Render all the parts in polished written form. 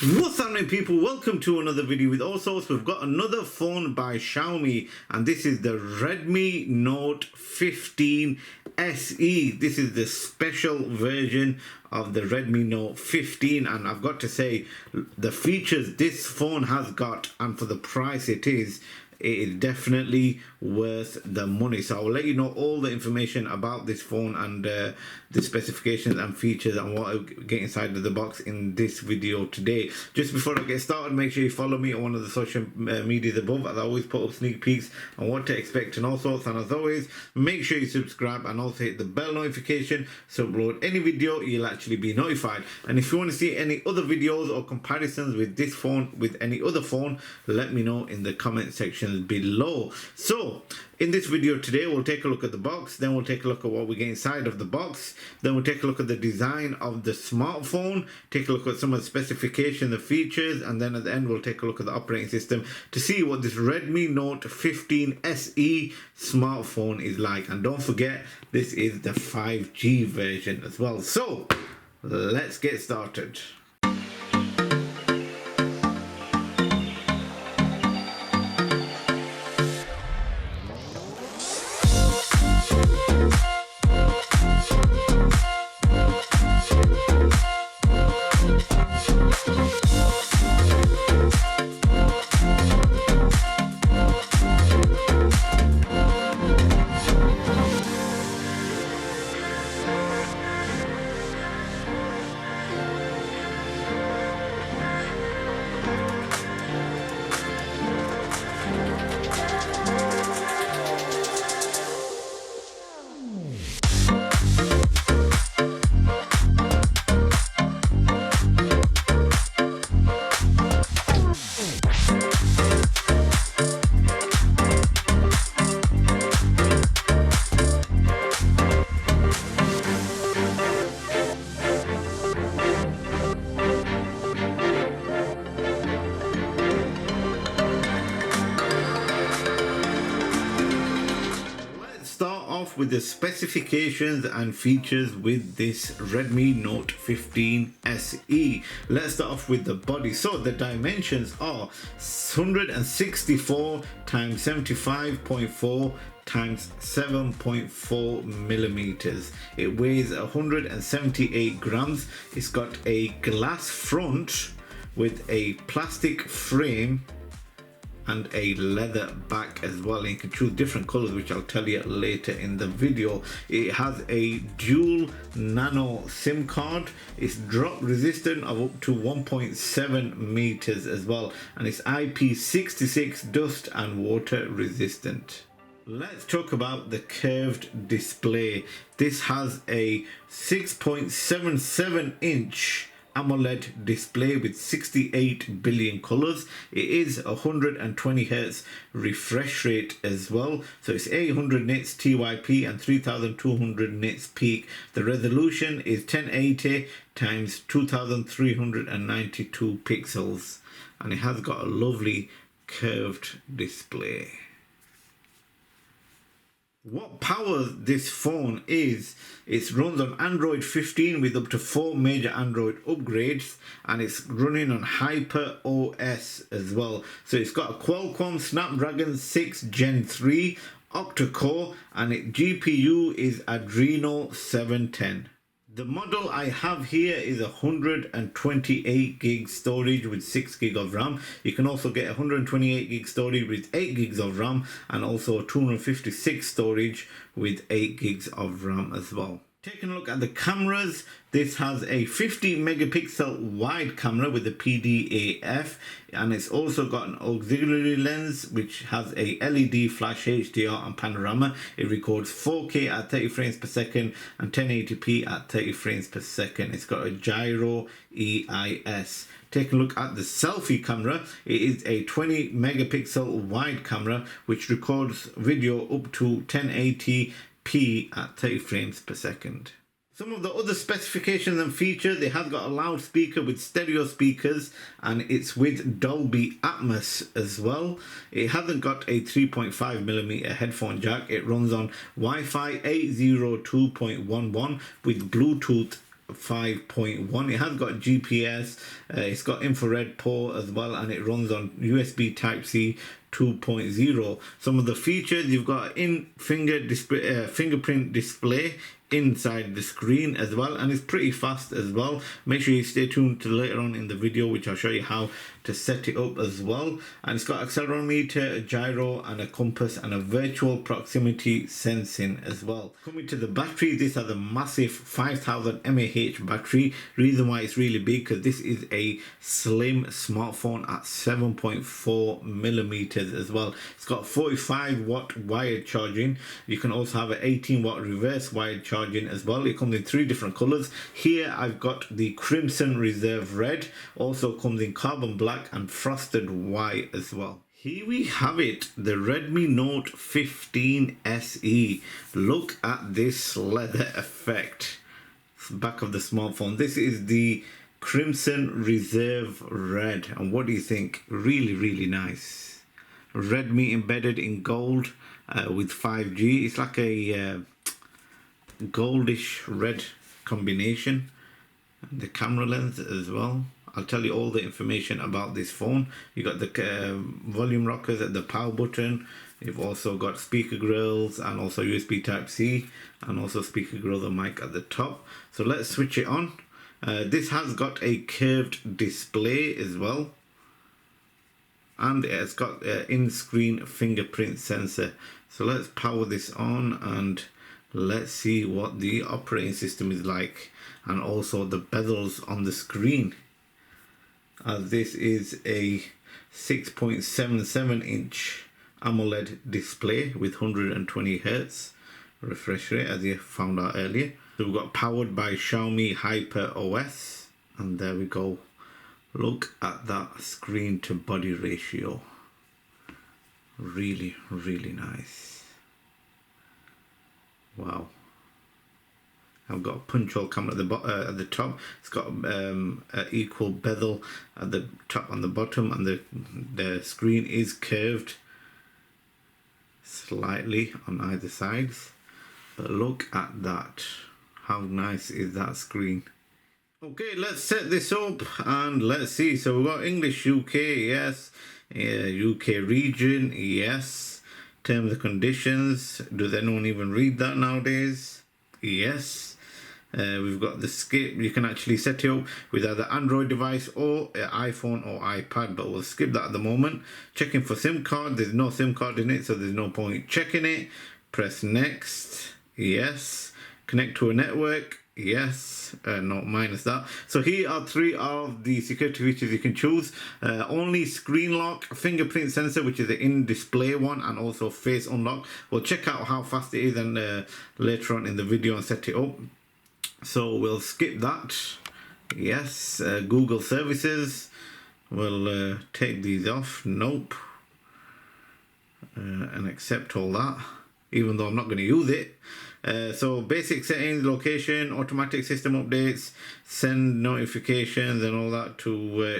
What's happening, people? Welcome to another video with Allsortzz. We've got another phone by Xiaomi, and this is the Redmi Note 15 SE. This is the special version of the Redmi Note 15, and I've got to say, the features this phone has got, and for the price it is definitely worth the money. So I'll let you know all the information about this phone and the specifications and features and what I get inside of the box in this video today. Just before I get started, make sure you follow me on one of the social medias above, as I always put up sneak peeks on what to expect and all sorts. And as always, make sure you subscribe and also hit the bell notification so upload any video you'll actually be notified. And if you want to see any other videos or comparisons with this phone with any other phone, let me know in the comment section below. So in this video today, we'll take a look at the box, then we'll take a look at what we get inside of the box, then we'll take a look at the design of the smartphone, take a look at some of the specifications, the features, and then at the end we'll take a look at the operating system to see what this Redmi Note 15 SE smartphone is like. And don't forget, this is the 5G version as well. So let's get started. With the specifications and features with this Redmi Note 15 SE. Let's start off with the body. So the dimensions are 164 times 75.4 times 7.4 millimeters. It weighs 178 grams. It's got a glass front with a plastic frame and a leather back as well, and you can choose different colors, which I'll tell you later in the video. It has a dual nano SIM card. It's drop resistant of up to 1.7 meters as well, and it's IP66 dust and water resistant. Let's talk about the curved display. This has a 6.77 inch AMOLED display with 68 billion colors. It is 120 Hz refresh rate as well, so it's 800 nits TYP and 3200 nits peak. The resolution is 1080 times 2392 pixels, and it has got a lovely curved display. What powers this phone is, it runs on Android 15 with up to 4 major Android upgrades, and it's running on Hyper OS as well. So it's got a Qualcomm Snapdragon 6 Gen 3 octa-core, and its GPU is Adreno 710. The model I have here is 128 gig storage with 6 gig of RAM. You can also get 128 gig storage with 8 gigs of RAM, and also 256 storage with 8 gigs of RAM as well. Taking a look at the cameras, this has a 50 megapixel wide camera with a PDAF, and it's also got an auxiliary lens which has a LED flash HDR and panorama. It records 4K at 30 frames per second and 1080p at 30 frames per second. It's got a gyro EIS. Take a look at the selfie camera. It is a 20 megapixel wide camera which records video up to 1080p at 30 frames per second. Some of the other specifications and features, it has got a loudspeaker with stereo speakers, and it's with Dolby Atmos as well. It hasn't got a 3.5mm headphone jack. It runs on Wi-Fi 802.11 with Bluetooth 5.1. It has got GPS, it's got infrared port as well, and it runs on USB Type-C 2.0. Some of the features, you've got fingerprint display inside the screen as well, and it's pretty fast as well. Make sure you stay tuned to later on in the video, which I'll show you how to set it up as well. And it's got accelerometer, a gyro, and a compass, and a virtual proximity sensing as well. Coming to the battery, this has a massive 5000 mAh battery. Reason why it's really big, because this is a slim smartphone at 7.4 millimeters as well. It's got 45 watt wired charging. You can also have an 18 watt reverse wired charging as well. It comes in 3 different colors. Here I've got the Crimson Reserve Red, also comes in carbon black and frosted white as well. Here we have it, the Redmi Note 15 SE. Look at this leather effect. Back of the smartphone. This is the Crimson Reserve Red, and what do you think? Really nice. Redmi embedded in gold with 5G. It's like a goldish red combination. And the camera lens as well. I'll tell you all the information about this phone. You got the volume rockers at the power button. You've also got speaker grills and also USB Type-C, and also speaker grill and mic at the top. So let's switch it on. This has got a curved display as well, and it's got an in-screen fingerprint sensor. So let's power this on and let's see what the operating system is like, and also the bezels on the screen. This is a 6.77 inch AMOLED display with 120 Hz refresh rate, as you found out earlier. So we've got powered by Xiaomi Hyper OS, and there we go. Look at that screen to body ratio. Really nice. Wow. I've got a punch hole camera at the top. It's got equal bezel at the top and the bottom, and the screen is curved slightly on either sides. But look at that. How nice is that screen? Okay, let's set this up and let's see. So we've got English UK, yes. UK region, yes. Terms and conditions. Does anyone even read that nowadays? Yes. We've got the skip. You can actually set it up with either Android device or iPhone or iPad, but we'll skip that at the moment. Checking for SIM card. There's no SIM card in it, so there's no point checking it. Press next. Yes. Connect to a network. Yes. No, minus that. So here are 3 of the security features you can choose. Only screen lock, fingerprint sensor, which is the in-display one, and also face unlock. We'll check out how fast it is and later on in the video and set it up. So we'll skip that. Yes. Google services. We'll take these off. Nope. And accept all that, even though I'm not going to use it. So basic settings, location, automatic system updates, send notifications and all that to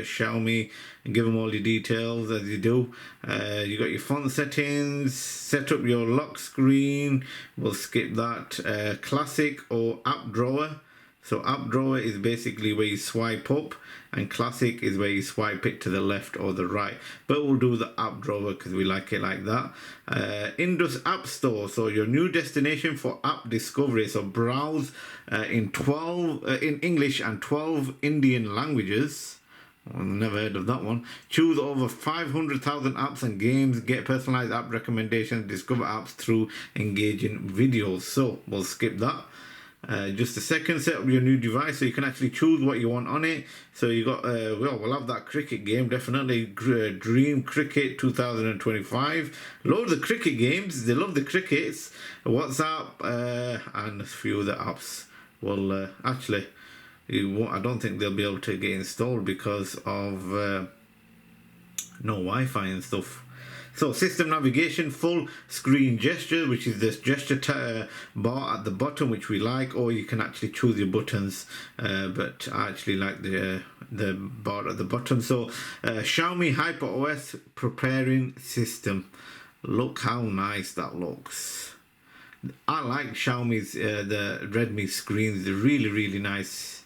Xiaomi, and give them all your details as you do. You got your font settings, set up your lock screen. We'll skip that. Classic or app drawer. So app drawer is basically where you swipe up, and classic is where you swipe it to the left or the right. But we'll do the app drawer because we like it like that. Indus App Store, so your new destination for app discovery. So browse in English and 12 Indian languages. I've never heard of that one. Choose over 500,000 apps and games. Get personalized app recommendations. Discover apps through engaging videos. So we'll skip that. Just a second, set up your new device so you can actually choose what you want on it. So you got well, we'll have that cricket game, definitely. Dream Cricket 2025. Load the cricket games, they love the crickets. WhatsApp and a few other apps. Well, actually, I don't think they'll be able to get installed because of no Wi-Fi and stuff. So system navigation, full screen gesture, which is this gesture bar at the bottom, which we like, or you can actually choose your buttons, but I actually like the bar at the bottom. So Xiaomi Hyper OS preparing system. Look how nice that looks. I like Xiaomi's the Redmi screens. They're really nice.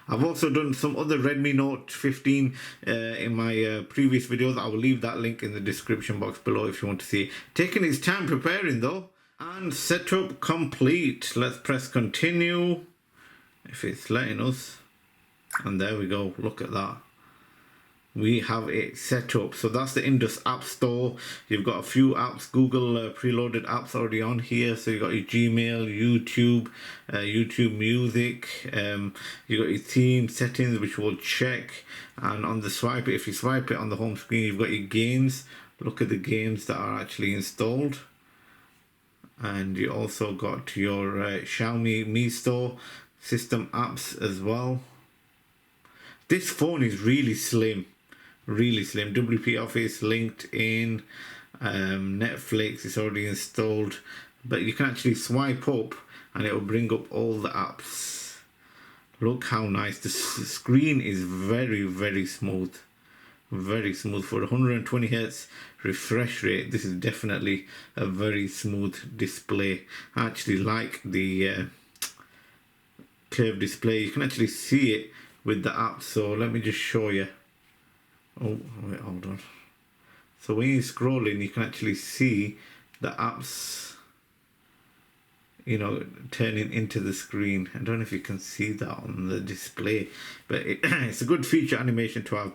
I've also done some other Redmi Note 15 in my previous videos. I will leave that link in the description box below if you want to see it. Taking its time preparing though. And setup complete. Let's press continue if it's letting us. And there we go, look at that. We have it set up. So that's the Indus App Store. You've got a few apps, Google preloaded apps already on here. So you've got your Gmail, YouTube, YouTube Music. You've got your theme settings, which we'll check. And on the swipe it, if you swipe it on the home screen, you've got your games. Look at the games that are actually installed. And you also got your Xiaomi Mi Store system apps as well. This phone is really slim. Really slim. WP Office, LinkedIn, Netflix is already installed, but you can actually swipe up and it will bring up all the apps. Look how nice. The screen is very smooth. Very smooth. For 120 Hz refresh rate, this is definitely a very smooth display. I actually like the curved display. You can actually see it with the app, so let me just show you. Oh wait, hold on. So when you're scrolling, you can actually see the apps, you know, turning into the screen. I don't know if you can see that on the display, but it's a good feature animation to have.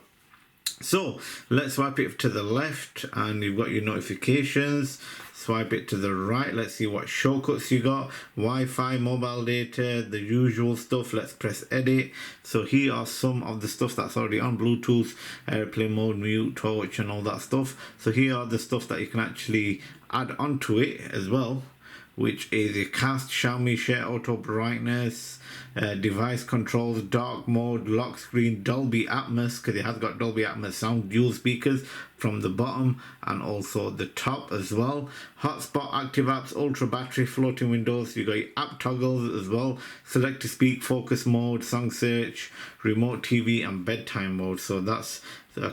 So let's swipe it to the left and you've got your notifications. Swipe it to the right. Let's see what shortcuts you got. Wi-Fi, mobile data, the usual stuff. Let's press edit. So here are some of the stuff that's already on: Bluetooth, airplane mode, mute, torch, and all that stuff. So here are the stuff that you can actually add onto it as well, which is your cast, Xiaomi share, auto brightness, device controls, dark mode, lock screen, Dolby Atmos, because it has got Dolby Atmos sound, dual speakers from the bottom and also the top as well. Hotspot, active apps, ultra battery, floating windows. You got your app toggles as well. Select to speak, focus mode, song search, remote TV, and bedtime mode. So that's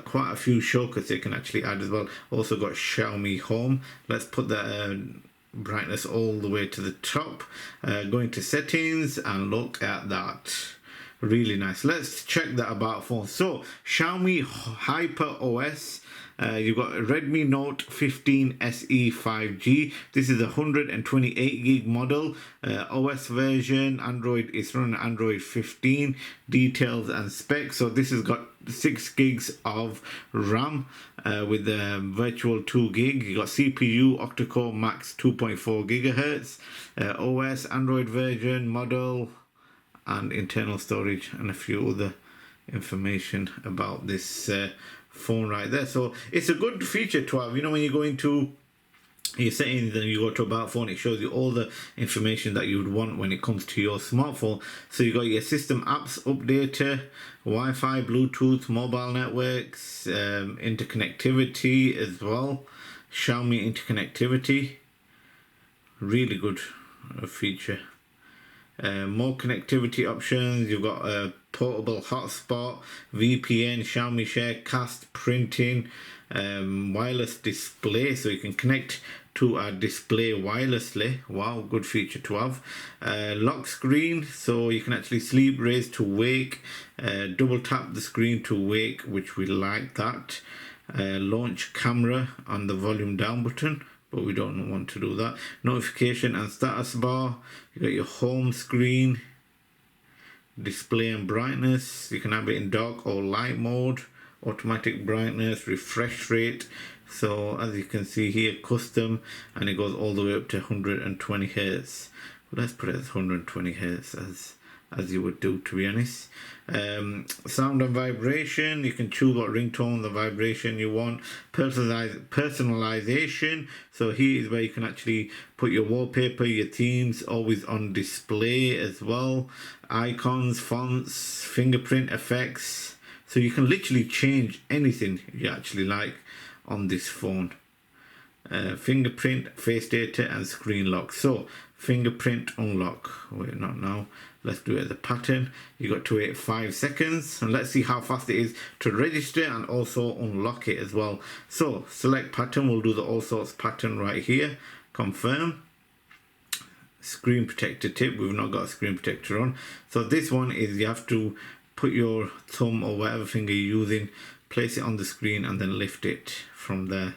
quite a few shortcuts you can actually add as well. Also got Xiaomi Home. Let's put the brightness all the way to the top. Going to settings and look at that. Really nice. Let's check the about phone. So Xiaomi Hyper OS. You've got Redmi Note 15 SE 5G. This is a 128 gig model. OS version, Android is running Android 15. Details and specs. So this has got 6 gigs of RAM with the virtual 2 gig. You got CPU, octa-core, max 2.4 gigahertz. OS, Android version, model, and internal storage, and a few other information about this phone right there. So it's a good feature to have. You know, when you go into your settings and you go to about phone, it shows you all the information that you would want when it comes to your smartphone. So you got your system apps updater, Wi-Fi, Bluetooth, mobile networks, interconnectivity as well, Xiaomi interconnectivity. Really good feature. More connectivity options. You've got a portable hotspot, VPN, Xiaomi share, cast, printing, wireless display, so you can connect to a display wirelessly. Wow, good feature to have. Lock screen, so you can actually sleep, raise to wake, double tap the screen to wake, which we like that. Launch camera on the volume down button, but we don't want to do that. Notification and status bar. You got your home screen, display and brightness. You can have it in dark or light mode, automatic brightness, refresh rate. So as you can see here, custom, and it goes all the way up to 120 Hz. Let's put it as 120 Hz as you would do, to be honest. Sound and vibration, you can choose what ringtone, the vibration you want. Personalization, so here is where you can actually put your wallpaper, your themes, always on display as well. Icons, fonts, fingerprint effects, so you can literally change anything you actually like on this phone. Fingerprint, face data, and screen lock. So fingerprint unlock, wait, not now, let's do it as a pattern. You got to wait 5 seconds, and let's see how fast it is to register and also unlock it as well. So select pattern, we'll do the Allsortzz pattern right here. Confirm. Screen protector tip, we've not got a screen protector on. So this one is you have to put your thumb or whatever finger you're using, place it on the screen and then lift it from there,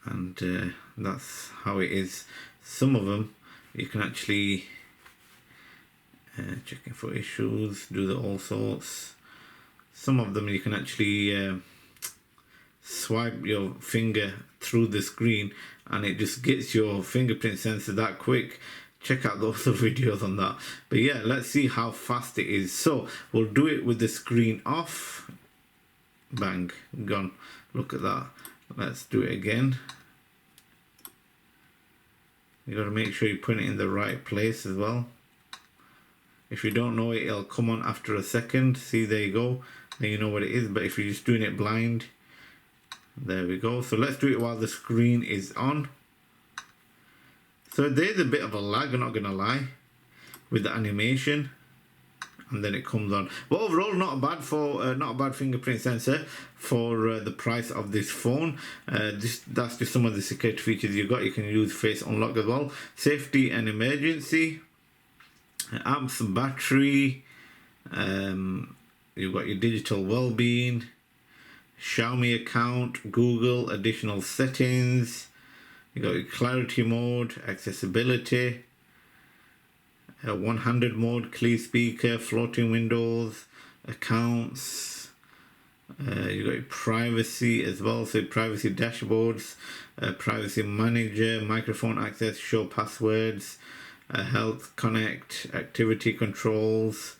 and that's how it is. Some of them you can actually checking for issues, do the Allsortzz. Some of them you can actually swipe your finger through the screen and it just gets your fingerprint sensor that quick. Check out those videos on that. But yeah, let's see how fast it is. So we'll do it with the screen off. Bang, gone. Look at that. Let's do it again. You got to make sure you put it in the right place as well. If you don't know it, it'll come on after a second. See, there you go. Then you know what it is. But if you're just doing it blind, there we go. So let's do it while the screen is on. So there's a bit of a lag, I'm not gonna lie, with the animation, and then it comes on. But overall, not a bad fingerprint sensor for the price of this phone. That's just some of the security features you got. You can use face unlock as well. Safety and emergency, apps, battery. You've got your digital well-being, Xiaomi account, Google, additional settings. You got your clarity mode, accessibility, 100 mode, clear speaker, floating windows, accounts. You got your privacy as well, so privacy dashboards, privacy manager, microphone access, show passwords, health connect, activity controls,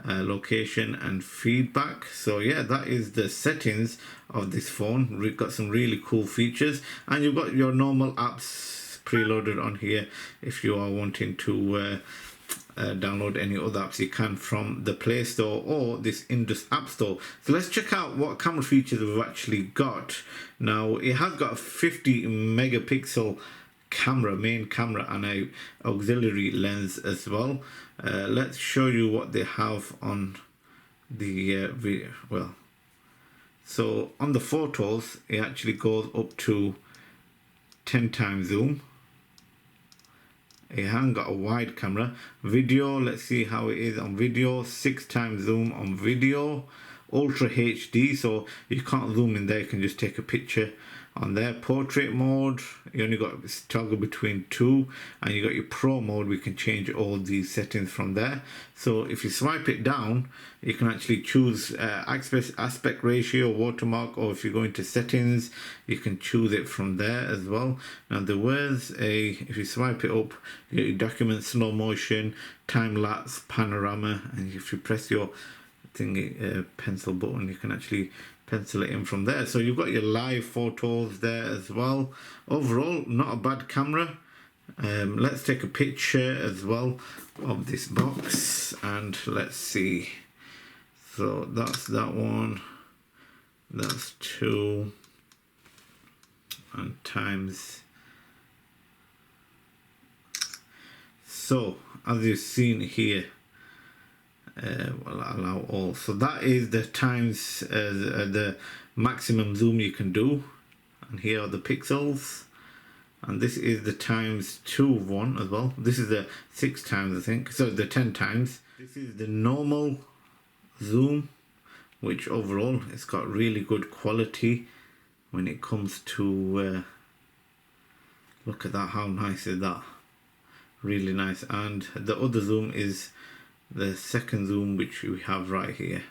location and feedback. So yeah, that is the settings of this phone. We've got some really cool features, and you've got your normal apps preloaded on here. If you are wanting to download any other apps, you can from the Play Store or this Indus App Store. So let's check out what camera features we've actually got. Now it has got a 50 megapixel camera, main camera, and a auxiliary lens as well. Let's show you what they have on the video. Well, so on the photos it actually goes up to 10 times zoom. It hasn't got a wide camera. Video, let's see how it is on video. 6 times zoom on video. Ultra HD, so you can't zoom in there, you can just take a picture on there. Portrait mode, you only got toggle between 2, and you got your pro mode. We can change all these settings from there. So if you swipe it down, you can actually choose aspect ratio, watermark, or if you go into settings, you can choose it from there as well. Now there was if you swipe it up, you get your document slow motion, time lapse, panorama, and if you press your pencil button, you can actually pencil it in from there. So you've got your live photos there as well. Overall, not a bad camera. Let's take a picture as well of this box, and let's see. So that's that one, that's 2, and times. So as you've seen here, allow all. So that is the times the maximum zoom you can do, and here are the pixels, and this is the times 2 of one as well. This is the 6 times, I think, so the 10 times. This is the normal zoom, which overall it's got really good quality when it comes to look at that, how nice is that, really nice. And the other zoom is the second zoom, which we have right here.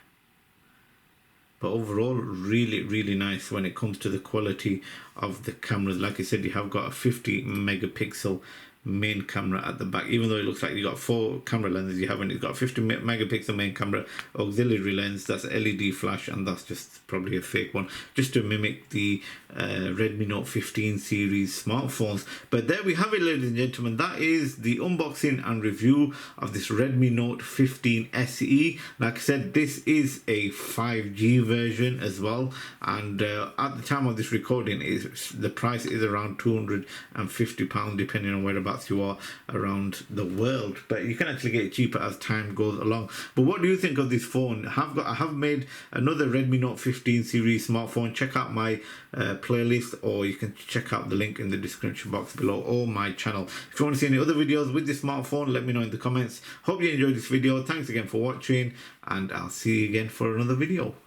But overall, really nice when it comes to the quality of the cameras. Like I said, you have got a 50 megapixel main camera at the back. Even though it looks like you got 4 camera lenses, you haven't. It's got 50 megapixel main camera, auxiliary lens, that's LED flash, and that's just probably a fake one, just to mimic the Redmi Note 15 series smartphones. But there we have it, ladies and gentlemen. That is the unboxing and review of this Redmi Note 15 SE. Like I said, this is a 5G version as well, and at the time of this recording, the price is around £250, depending on whereabouts parts you are around the world. But you can actually get it cheaper as time goes along. But what do you think of this phone? I have made another Redmi Note 15 series smartphone. Check out my playlist, or you can check out the link in the description box below, or my channel. If you want to see any other videos with this smartphone, let me know in the comments. Hope you enjoyed this video. Thanks again for watching, and I'll see you again for another video.